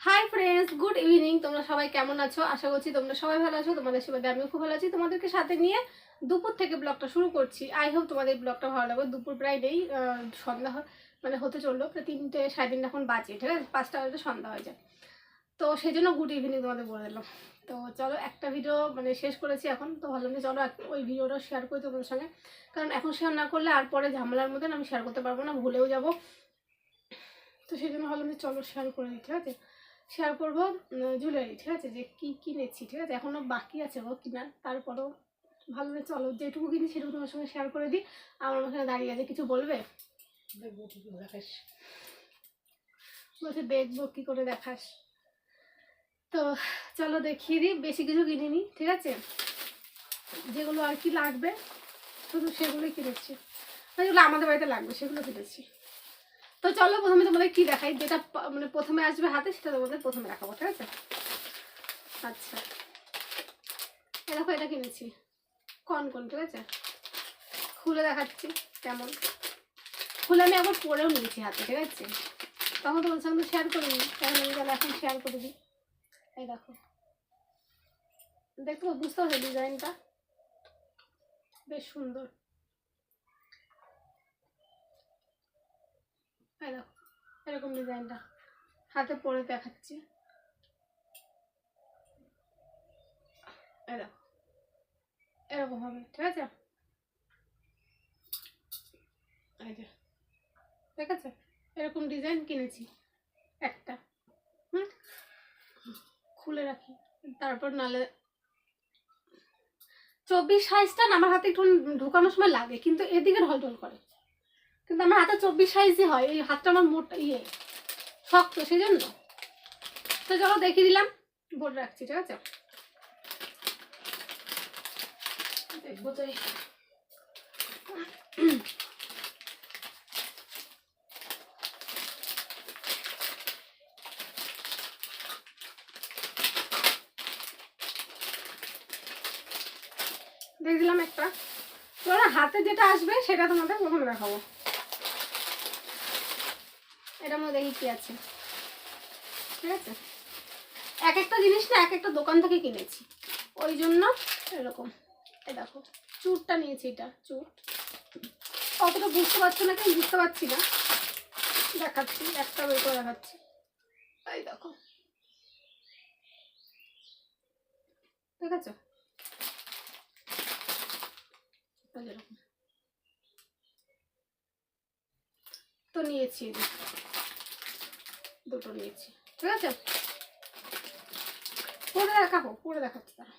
Hi friends, good evening. তোমরা সবাই কেমন আছো? আশা করছি তোমরা সবাই ভালো আছো। তোমাদের সেবাদে আমিও খুব ভালো আছি। তোমাদেরকে সাথে নিয়ে দুপুর থেকে ব্লগটা শুরু করছি। আই হোপ তোমাদের ব্লগটা ভালো লাগবে। দুপুর প্রায় নেই, সন্ধ্যা মানে হতে চললো, প্রায় 3টে সাড়ে 3 এখন বাজে, ঠিক আছে? 5টা বাজে সন্ধ্যা হয়ে যায়। তো সেই জন্য গুড ইভিনিং তোমাদের বলে দিলাম। তো চলো, একটা ভিডিও মানে শেষ করেছি এখন, তো ভাবলাম যে চলো ওই ভিডিওটা শেয়ার করি তোমাদের সঙ্গে। কারণ এখন শেয়ার না করলে আর পরে ঝামেলার মধ্যে আমি শেয়ার করতে পারবো না, ভুলেও যাবো। তো সেই জন্য ভাবলাম যে চলো শেয়ার করে দিই, ঠিক আছে? শেয়ার করবো জুয়েলারি, ঠিক আছে? যে কী কিনেছি, ঠিক আছে? এখনও বাকি আছে গো কিনার, তারপরেও ভালো না, চলো যেটুকু কিনি সেটুকু তোমার সঙ্গে শেয়ার করে দিই। আমার ওখানে দাঁড়িয়ে আছে, কিছু বলবে? বলছে দেখবো কী করে দেখাস। তো চলো দেখিয়ে দিই। বেশি কিছু কিনিনি, ঠিক আছে? যেগুলো আর কি লাগবে শুধু সেগুলোই কিনেছি, যেগুলো আমাদের বাড়িতে লাগবে সেগুলো কিনেছি। তো চলো প্রথমে তোমাদের কি দেখাই, যেটা মানে প্রথমে আসবে হাতে সেটা তোমাদের প্রথমে দেখাবো, ঠিক আছে? আচ্ছা, দেখো এটা কিনেছি কোন, ঠিক আছে? খুলে দেখাচ্ছি কেমন। খুলে আমি একবার পরেও নিয়েছি হাতে, ঠিক আছে? তখন তোমার সঙ্গে শেয়ার করিনি, তখন আমি তাহলে এখন শেয়ার করে দিই। এই দেখো, দেখো বুঝতে পারছো ডিজাইনটা বেশ সুন্দর। এই দেখো এরকম ডিজাইনটা হাতে পরে দেখাচ্ছি। এই দেখো এরকম হবে, ঠিক আছে? এই যে ঠিক আছে, এরকম ডিজাইন কিনেছি একটা। খুলে রাখি, তারপর নালে 24 সাইজটা না আমার হাতে একটু ঢোকানোর সময় লাগে, কিন্তু এদিকে ঢলঢল করে। কিন্তু আমার হাতে 24 সাইজই হয়, এই হাতটা আমার মোটা শক্ত, সেই জন্য। তো চলো দেখিয়ে দিলাম, বলে রাখছি, ঠিক আছে? দেখবো তো দেখে দিলাম একটা। চলো হাতে যেটা আসবে সেটা তোমাদের প্রথমে দেখাবো। এটার মধ্যে দেখি কি আছে, ঠিক আছে? এক একটা জিনিস না এক একটা দোকান থেকে কিনেছি, ওই জন্য এরকম। এই দেখো চুরটা নিয়েছি, এটা চুর। অতটা বুঝতে পারছো না, কেন বুঝতে পারছি না, দেখাচ্ছি, একটা বের করে দেখাচ্ছি। এই দেখো, ঠিক আছে? তো নিয়েছি দুটো নিয়েছি, ঠিক আছে? পরে দেখাবো, পরে দেখাচ্ছি তারা।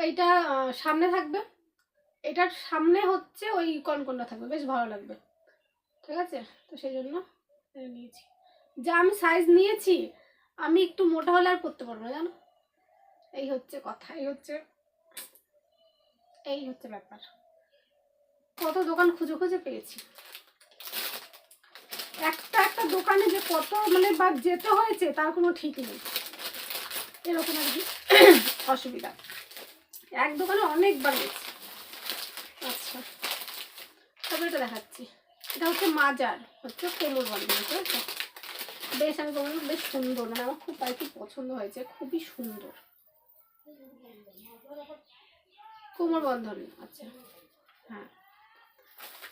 এইটা সামনে থাকবে, এটার সামনে হচ্ছে ওই কনকনটা থাকবে, বেশ ভালো লাগবে, ঠিক আছে? তো সেই জন্য নিয়েছি। যা আমি সাইজ নিয়েছি, আমি একটু মোটা হলে আর পরতে পারবো না, জানো? এই হচ্ছে কথা, এই হচ্ছে ব্যাপার। কত দোকান খুঁজে খুঁজে পেয়েছি, একটা একটা দোকানে যে কত মানে বা যেতে হয়েছে তার কোনো ঠিক নেই, এরকম আর কি অসুবিধা। এক দোকানে অনেকবার গেছি। আচ্ছা, তবে এটা দেখাচ্ছি। এটা হচ্ছে মাজার, হচ্ছে কোমর বন্ধন, ঠিক আছে? বেশ, আমি বললাম বেশ সুন্দর, মানে আমার খুব আর কি পছন্দ হয়েছে, খুবই সুন্দর কোমর বন্ধন। আচ্ছা হ্যাঁ,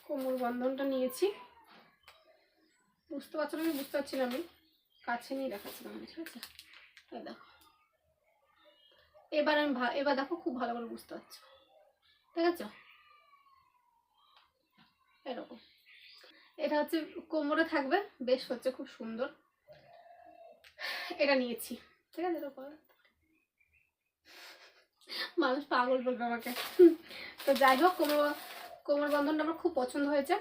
কোমর বন্ধনটা নিয়েছি। বুঝতে পারছো না? আমি বুঝতে পারছিলাম, আমি কাছে নিয়ে দেখাচ্ছিলাম, ঠিক আছে? এই দেখো, এবার আমি এবার দেখো খুব ভালো করে বুঝতে পারছো, ঠিক আছে? এরকম এটা হচ্ছে কোমরে থাকবে, বেশ হচ্ছে খুব সুন্দর। এটা নিয়েছি, ঠিক আছে? এরকম মানুষ পাগল বলবে আমাকে। তো যাই হোক, কোমর বন্ধনটা আমার খুব পছন্দ হয়েছে,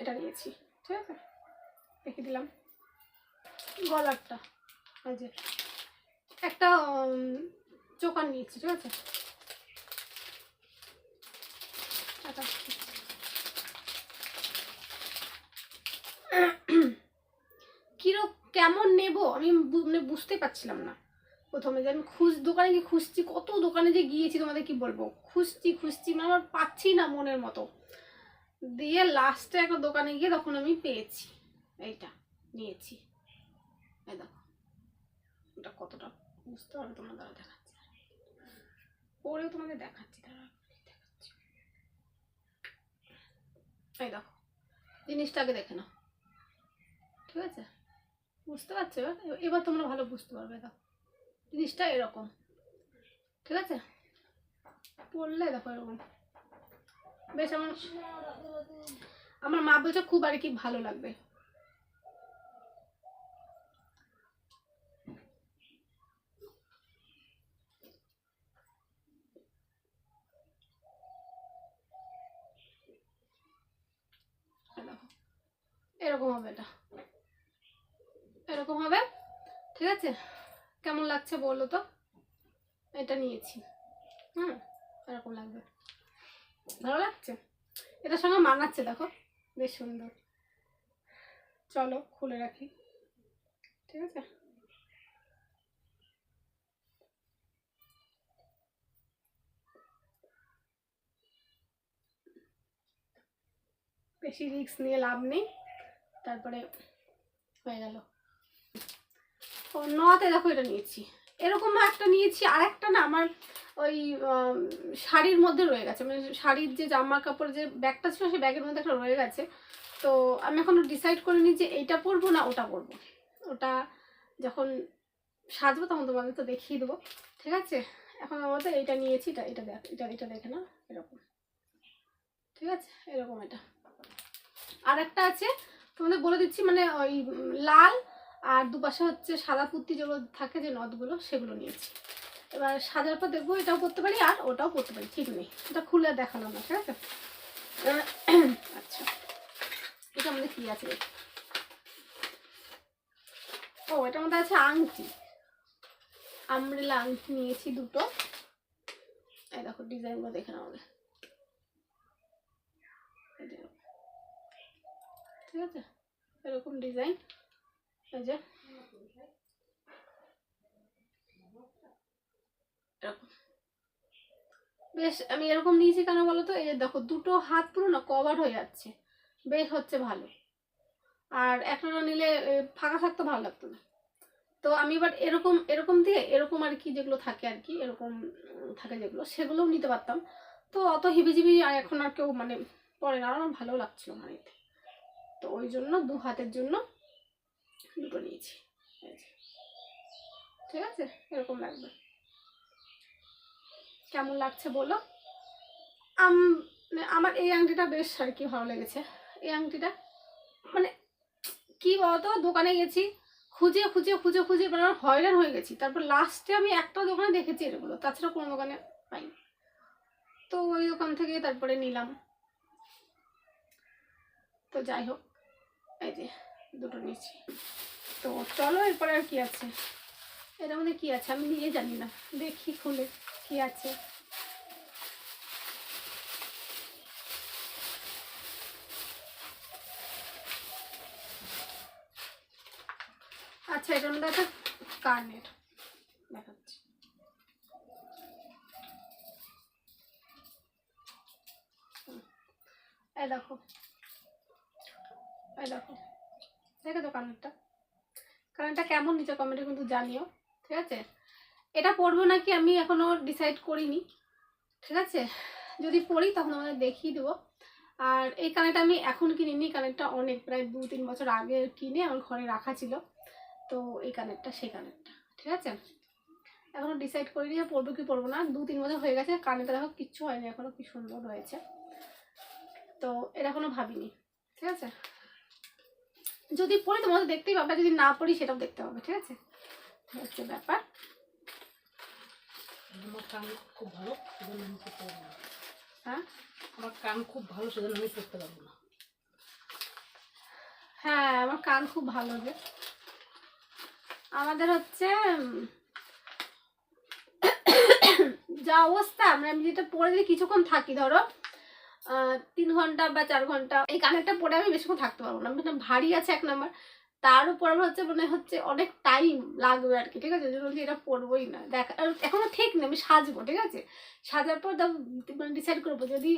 এটা নিয়েছি, ঠিক আছে? দেখে দিলাম। গলারটা এই যে একটা চোকান নিয়েছি, ঠিক আছে? কিরো কেমন নেব আমি মানে বুঝতে পারছিলাম না, প্রথমে যে আমি দোকানে গিয়ে খুঁজছি, কত দোকানে যে গিয়েছি তোমাদের কি বলবো, খুঁজছি মানে আমার পাচ্ছি না মনের মতো। দিয়ে লাস্টে একটা দোকানে গিয়ে তখন আমি পেয়েছি, এইটা নিয়েছি। এই দেখো এটা কতটা বুঝতে পারবে তোমরা, দ্বারা দেখাচ্ছি, পরেও তোমাদের দেখাচ্ছি, দেখাচ্ছি। এই দেখো জিনিসটাকে দেখে নাও, ঠিক আছে? বুঝতে পারছো? এবার তোমরা ভালো বুঝতে পারবে। দেখো জিনিসটা এরকম, ঠিক আছে? পড়লে দেখো এরকম বেশ, আমার মা বলছে খুব আর কি ভালো লাগবে। এরকম হবে, এটা এরকম হবে, ঠিক আছে? কেমন লাগছে বলো তো? এটা নিয়েছি, এরকম লাগবে, ভালো লাগছে, এটার সঙ্গে মানাচ্ছে, দেখো বেশ সুন্দর। চলো খুলে রাখি, ঠিক আছে? বেশি রিস্ক নিয়ে লাভ নেই, তারপরে হয়ে গেল। ও নতে দেখো এটা নিয়েছি, এরকম একটা নিয়েছি, আর একটা না আমার ওই শাড়ির মধ্যে রয়ে গেছে, মানে শাড়ির যে জামা কাপড় যে ব্যাগটা ছিল সেই ব্যাগের মধ্যে একটা রয়ে গেছে। তো আমি এখনো ডিসাইড করিনি যে এইটা পরবো না ওটা পরবো, ওটা যখন সাজবো তখন তোমাদের তো দেখিয়ে দেবো, ঠিক আছে? এখন আমার তো এইটা নিয়েছি, এটা দেখে না, এরকম, ঠিক আছে? এরকম এটা। আর একটা আছে তোমাদের বলে দিচ্ছি, মানে ওই লাল আর দুপাশে হচ্ছে সাদা পুঁতি যেগুলো থাকে, যে নথগুলো, সেগুলো নিয়েছি। এবার সাজার পর দেখবো এটাও পরতে পারি আর ওটাও পরতে পারি, ঠিক নেই, এটা খুলে দেখালাম না, ঠিক আছে? আচ্ছা এটা আমাদের কি আছে? ও এটার মধ্যে আছে আংটি, আমব্রেলা আংটি নিয়েছি দুটো। এই দেখো ডিজাইনগুলো দেখে নাও, ঠিক আছে? এরকম ডিজাইন, এই যে এরকম বেশ। আমি এরকম নিয়েছি কেন বলো তো? এই যে দেখো দুটো হাত পুরো না কভার হয়ে যাচ্ছে, বেশ হচ্ছে ভালো। আর একটা নিলে ফাঁকা থাকতো, ভালো লাগতো না। তো আমি এবার এরকম এরকম দিয়ে এরকম আর কি যেগুলো থাকে আর কি, এরকম থাকে যেগুলো, সেগুলোও নিতে পারতাম। তো অত হিবিজিবি আর এখন আর কেউ মানে পরে না, আমার ভালো লাগছিল না নিতে। তো ওই জন্য দু হাতের জন্য দুটো নিয়েছি, ঠিক আছে? এরকম লাগবে, কেমন লাগছে বলো? আমার এই আংটিটা বেশ আর কি ভালো লেগেছে। এই আংটিটা মানে কি বলতো, দোকানে গেছি খুঁজে খুঁজে খুঁজে খুঁজে মানে আমার হয়রান হয়ে গেছি। তারপর লাস্টে আমি একটা দোকানে দেখেছি এগুলো, তাছাড়া কোনো দোকানে পাইনি। তো ওই দোকান থেকে তারপরে নিলাম। তো যাই হোক, এই যে দুটো নিয়েছি। তো চলো এরপরে আর কি আছে, এটার মধ্যে কি আছে আমি নিয়ে জানি না, দেখি খুলে কি আছে। আচ্ছা এটার মধ্যে একটা কানের দেখাচ্ছি, এই দেখো, এই দেখো, দেখো তো কানেরটা কেমন নিচে কমেন্টে কিন্তু জানিও, ঠিক আছে? এটা পরবো নাকি আমি এখনো ডিসাইড করিনি, ঠিক আছে? যদি পরি তখন আমাদের দেখিয়ে দেবো। আর এই কানেরটা আমি এখন কিনিনি, কানেরটা অনেক প্রায় 2-3 বছর আগে কিনে আমার ঘরে রাখা ছিল। তো এই কানেরটা সেই কানেরটা, ঠিক আছে? এখনো ডিসাইড করিনি যে পরবো কি পরবো না, 2-3 বছর হয়ে গেছে, কানেরটা দেখো কিচ্ছু হয়নি এখনো, কি সুন্দর রয়েছে। তো এটা এখনো ভাবিনি, ঠিক আছে? যদি পড়ি তোমাদের দেখতেই পাবে, যদি না পড়ি সেটাও দেখতে পাবে, ঠিক আছে? হচ্ছে ব্যাপার। আমার কান খুব ভালো, সেজন্য আমি পড়তে পারবো না। হ্যাঁ আমার কান খুব ভালো, সেজন্য আমি পড়তে পারবো না। হ্যাঁ আমার কান খুব ভালো, যে আমাদের হচ্ছে যা অবস্থা, মানে আমি যেটা পরে যদি কিছুক্ষণ থাকি, ধরো 3 ঘন্টা বা 4 ঘন্টা, এই কানেরটা পরে আমি বেশিক্ষণ থাকতে পারবো না, ভারী আছে 1 নাম্বার। তার উপর আবার হচ্ছে মানে হচ্ছে অনেক টাইম লাগবে আর কি, ঠিক আছে, ওই জন্য বলছি এটা পরবোই না। দেখা এখনো ঠিক নেই, আমি সাজবো, ঠিক আছে, সাজার পর মানে ডিসাইড করবো যদি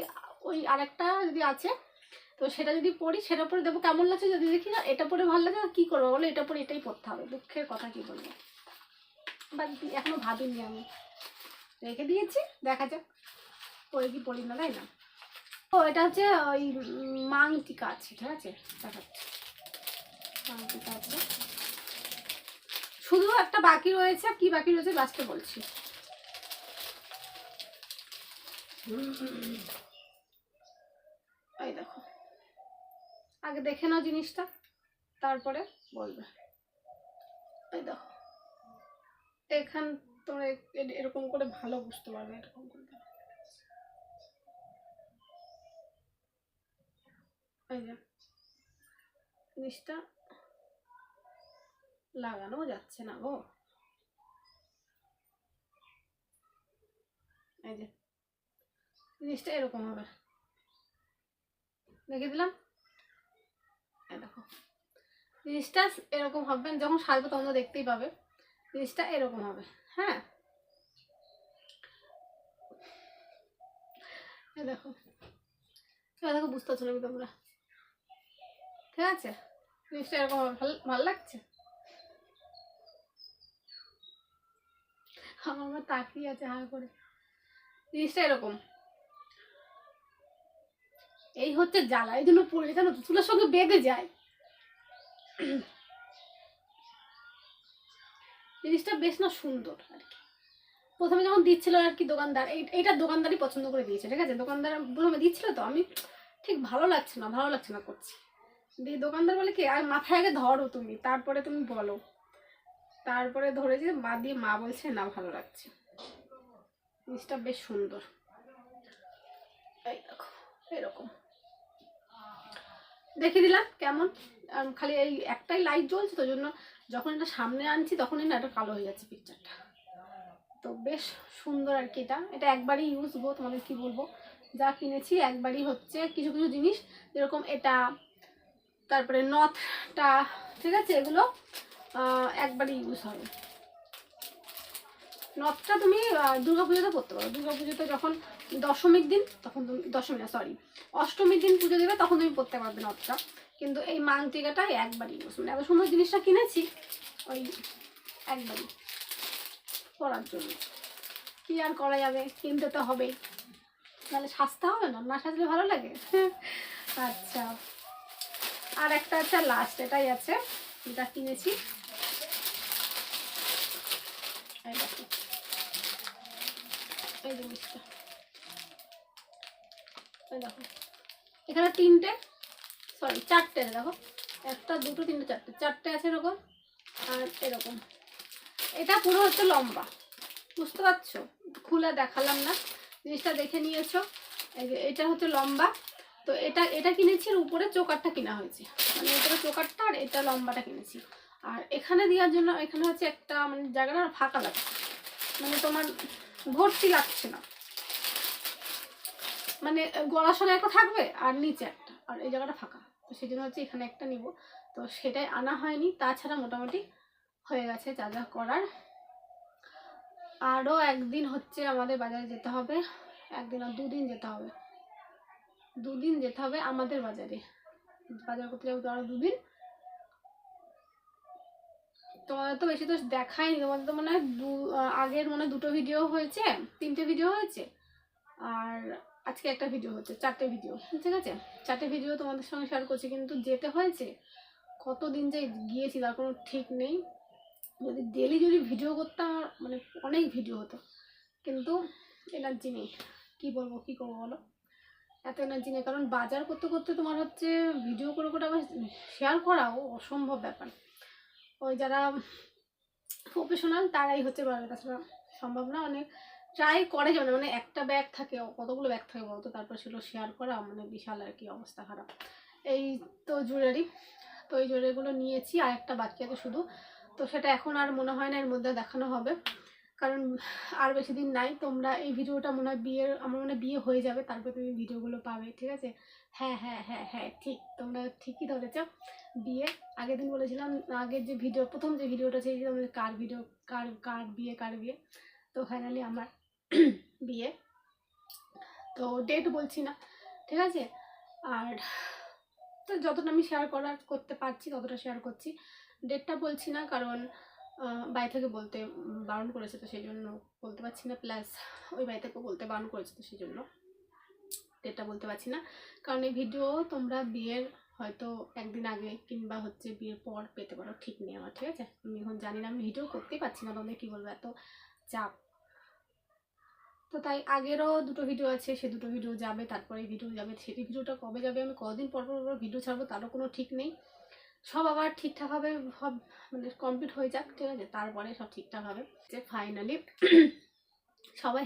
ওই আরেকটা যদি আছে তো সেটা যদি পরি সেটা পরে দেবো কেমন লাগছে, যদি দেখি না এটা পরে ভালো লাগে কি করবো বলো, এটা পরে এটাই পরতে হবে, দুঃখের কথা কি বলবো, বাট এখনো ভাবিনি, আমি রেখে দিয়েছি, দেখা যাক পরে কি পরি না, তাই না। ও এটা হচ্ছে ওই মাংটিকা আছে, ঠিক আছে, দেখাচ্ছি মাংটিকা আছে, শুধু একটা বাকি রয়েছে, কি বাকি রয়েছে লাস্টে বলছি। এই দেখো, আগে দেখে নাও জিনিসটা তারপরে বলবে। এই দেখো এখান তোমরা এরকম করে ভালো বুঝতে পারবে, এরকম করে এই যে জিনিসটা লাগানো যাচ্ছে না গো, এই যে জিনিসটা এরকম হবে, দেখে দিলাম। এই দেখো জিনিসটা এরকম হবে, যখন সাজবো তখন তো দেখতেই পাবে, জিনিসটা এরকম হবে। হ্যাঁ এই দেখো, দেখো বুঝতে পারছো নাকি তোমরা, ঠিক আছে, জিনিসটা এরকম হবে, ভালো লাগছে। আমার তাকিয়ে আছে হা করে, জিনিসটা এরকম, এই হচ্ছে জ্বালা, এই জন্য পরে জানো তো চুলের সঙ্গে বেঁধে যায়। জিনিসটা বেশ না সুন্দর আর কি। প্রথমে যখন দিচ্ছিল আর কি দোকানদার, এইটা দোকানদারই পছন্দ করে দিয়েছে, ঠিক আছে, দোকানদার প্রথমে দিচ্ছিল তো আমি ঠিক ভালো লাগছে না করছি, দিয়ে দোকানদার বলে কি আর মাথায় আগে ধরো তুমি, তারপরে তুমি বলো, তারপরে ধরেছে মা, দিয়ে মা বলছে না ভালো লাগছে, জিনিসটা বেশ সুন্দর। এই দেখো এরকম দেখে দিলাম কেমন, খালি এই একটাই লাইট জ্বলছে তো জন্য যখন এটা সামনে আনছি তখনই না এটা কালো হয়ে যাচ্ছে পিকচারটা, তো বেশ সুন্দর আর কি। এটা একবারই ইউজ গো, তোমাদের কি বলবো, যা কিনেছি একবারই হচ্ছে, কিছু কিছু জিনিস যেরকম এটা, তারপরে নথটা, ঠিক আছে, এগুলো একবারই ইউজ হবে। নথটা তুমি দুর্গাপুজোতে করতে পারো, দুর্গাপুজোতে যখন দশমীর দিন, তখন তুমি দশমী না সরি অষ্টমীর দিন পুজো দেবে তখন তুমি পরতে পারবে নথটা, কিন্তু এই মাংটিকাটা একবারই ইউজ, মানে এত সুন্দর জিনিসটা কিনেছি ওই একবারই পরার জন্য, কি আর করা যাবে, কিনতে তো হবেই, নাহলে সাজতে হবে না, না সাজলে ভালো লাগে। আচ্ছা আর একটা আছে লাস্ট, এটাই আছে যেটা কিনেছি, এই দেখো এই জিনিসটা, এই দেখো এখানে তিনটে সরি চারটে, দেখো একটা দুটো তিনটে চারটে, চারটে আছে এরকম, আর এরকম, এটা পুরো হচ্ছে লম্বা, বুঝতে পারছো, খুলে দেখালাম না, জিনিসটা দেখে নিয়েছো, এই যে এটা হচ্ছে লম্বা, তো এটা এটা কিনেছি, আর উপরে চোকারটা কেনা হয়েছে, মানে উপরে চোকারটা আর এটা লম্বাটা কিনেছি। আর এখানে দেওয়ার জন্য এখানে হচ্ছে একটা মানে জায়গাটা ফাঁকা লাগছে, মানে তোমার ভর্তি লাগছে না, মানে গলার সঙ্গে একটা থাকবে আর নিচে একটা, আর এই জায়গাটা ফাঁকা, তো সেই জন্য হচ্ছে এখানে একটা নিব, তো সেটাই আনা হয়নি, তাছাড়া মোটামুটি হয়ে গেছে যা যা করার। আরও একদিন হচ্ছে আমাদের বাজারে যেতে হবে, একদিন আর দুদিন যেতে হবে, দুদিন যেতে হবে আমাদের বাজারে, বাজার করতে যাবো তো আরো দুদিন। তোমাদের তো বেশি তো দেখায়নি, তোমাদের তো মনে হয় আগের মনে হয় দুটো ভিডিও হয়েছে, তিনটে ভিডিও হয়েছে, আর আজকে একটা ভিডিও হচ্ছে, চারটে ভিডিও, ঠিক আছে, চারটে ভিডিও তোমাদের সঙ্গে শেয়ার করছি, কিন্তু যেতে হয়েছে কতদিন যে গিয়েছি তার কোনো ঠিক নেই, যদি ডেলি যদি ভিডিও করতাম মানে অনেক ভিডিও হতো, কিন্তু এনার্জি নেই, কী বলবো কী করবো বলো, এত এনার্জি নেই, কারণ বাজার করতে করতে তোমার হচ্ছে ভিডিও করে করে আবার শেয়ার করাও অসম্ভব ব্যাপার, ওই যারা প্রফেশনাল তারাই হচ্ছে পারবে, তাছাড়া সম্ভব না, অনেক ট্রাই করে যেমন মানে একটা ব্যাগ থাকে, কতগুলো ব্যাগ থাকে বলতো, তারপর সেগুলো শেয়ার করা মানে বিশাল আর কি অবস্থা খারাপ। এই তো জুয়েলারি, তো এই জুয়েলারিগুলো নিয়েছি, আর একটা বাকি আছে শুধু, তো সেটা এখন আর মনে হয় না এর মধ্যে দেখানো হবে, কারণ আর বেশি দিন নাই, তোমরা এই ভিডিওটা মনে হয় বিয়ের, আমার মনে হয় বিয়ে হয়ে যাবে তারপর তুমি ভিডিওগুলো পাবে, ঠিক আছে, হ্যাঁ হ্যাঁ হ্যাঁ হ্যাঁ ঠিক, তোমরা ঠিকই ধরেছ, বিয়ে আগের দিন বলেছিলাম, আগের যে ভিডিও, প্রথম যে ভিডিওটা ছেড়েছিলাম কার ভিডিও, কার বিয়ে। তো ফাইনালি আমার বিয়ে। তো ডেট বলছি না, ঠিক আছে। আর তো যতটা আমি করতে পারছি ততটা শেয়ার করছি। ডেটটা বলছি না, কারণ বাড়ি থেকে বলতে বারণ করেছে, তো সেই জন্য বলতে পারছি না। প্লাস ওই বাড়ি থেকেও বলতে বারণ করেছে, তো সেই জন্য ডেটটা বলতে পারছি না। কারণ এই ভিডিও তোমরা বিয়ের হয়তো একদিন আগে কিংবা হচ্ছে বিয়ের পর পেতে পারো, ঠিক নেই আমার, ঠিক আছে। আমি এখন জানি না, আমি ভিডিও করতেই পারছি না, তোমাদের কী বলবো, এত চাপ। তো তাই আগেরও দুটো ভিডিও আছে, সে দুটো ভিডিও যাবে, তারপরে ভিডিও যাবে। সেটি ভিডিওটা কবে যাবে, আমি কদিন পর পর ভিডিও ছাড়বো তারও কোনো ঠিক নেই। সব আবার ঠিকঠাকভাবে সব মানে কমপ্লিট হয়ে যাক, ঠিক আছে, তারপরে সব ঠিকঠাক হবে। যে ফাইনালি সবাই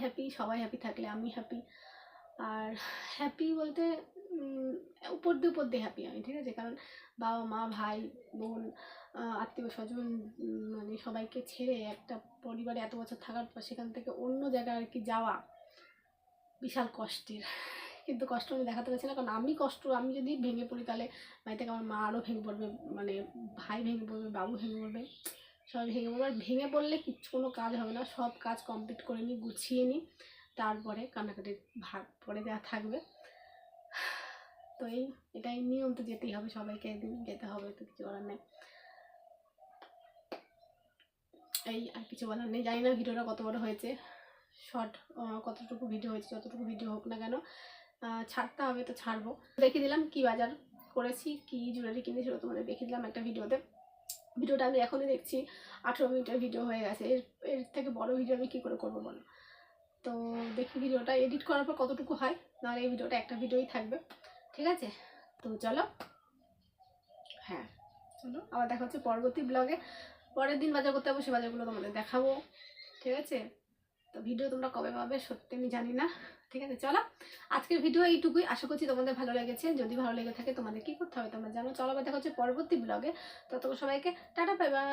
হ্যাপি থাকলে আমি হ্যাপি। আর হ্যাপি বলতে উপর দিয়ে হ্যাপি আমি, ঠিক আছে। কারণ বাবা মা ভাই বোন আত্মীয় স্বজন মানে সবাইকে ছেড়ে একটা পরিবারে এত বছর থাকার পর সেখান থেকে অন্য জায়গায় আর কি যাওয়া বিশাল কষ্টের। কিন্তু কষ্ট আমি দেখাতে পারছি না, কারণ আমি যদি ভেঙে পড়ি তাহলে বাড়ি থেকে আমার মা আরও ভেঙে পড়বে, মানে ভাই ভেঙে পড়বে, বাবু ভেঙে পড়বে, সবাই ভেঙে পড়বে। আর ভেঙে পড়লে কোনো কাজ হবে না, সব কাজ কমপ্লিট করে নিই, গুছিয়ে নিই, তারপরে কান্নাকাটির ভাগ পরে যা থাকবে। তো এটাই নিয়ম, তো যেতেই হবে, সবাইকে একদিন যেতে হবে, তো কিছু করার নেই। আর কিছু বলার নেই। জানি না ভিডিওটা কত বড় হয়েছে, শর্ট কতটুকু ভিডিও হয়েছে, যতটুকু ভিডিও হোক না কেন ছাড়তে হবে তো ছাড়বো। দেখিয়ে দিলাম কি বাজার করেছি, কি জুয়েলারি কিনেছিল তোমাদের দেখিয়ে দিলাম একটা ভিডিওতে। ভিডিওটা আমি এখনই দেখছি 18 মিনিটের ভিডিও হয়ে গেছে, এর থেকে বড় ভিডিও আমি কী করে করবো বলো। তো দেখি ভিডিওটা এডিট করার পর কতটুকু হয়, নাহলে এই ভিডিওটা একটা ভিডিওই থাকবে, ঠিক আছে। তো চলো, হ্যাঁ চলো, আবার দেখা হচ্ছে পরবর্তী ব্লগে। পরের দিন বাজার করতে যাবো, সে বাজারগুলো তোমাদের দেখাবো, ঠিক আছে। তো ভিডিও তোমরা কবে পাবে সত্যি আমি জানি না, ঠিক আছে। চলো আজকের ভিডিও এইটুকুই, আশা করছি তোমাদের ভালো লেগেছে। যদি ভালো লেগে থাকে তোমাদের কি করতে হবে তোমরা জানো। চলো আবার দেখা হচ্ছে পরবর্তী ব্লগে। ততক্ষণ সবাইকে টাটা, বাই বাই।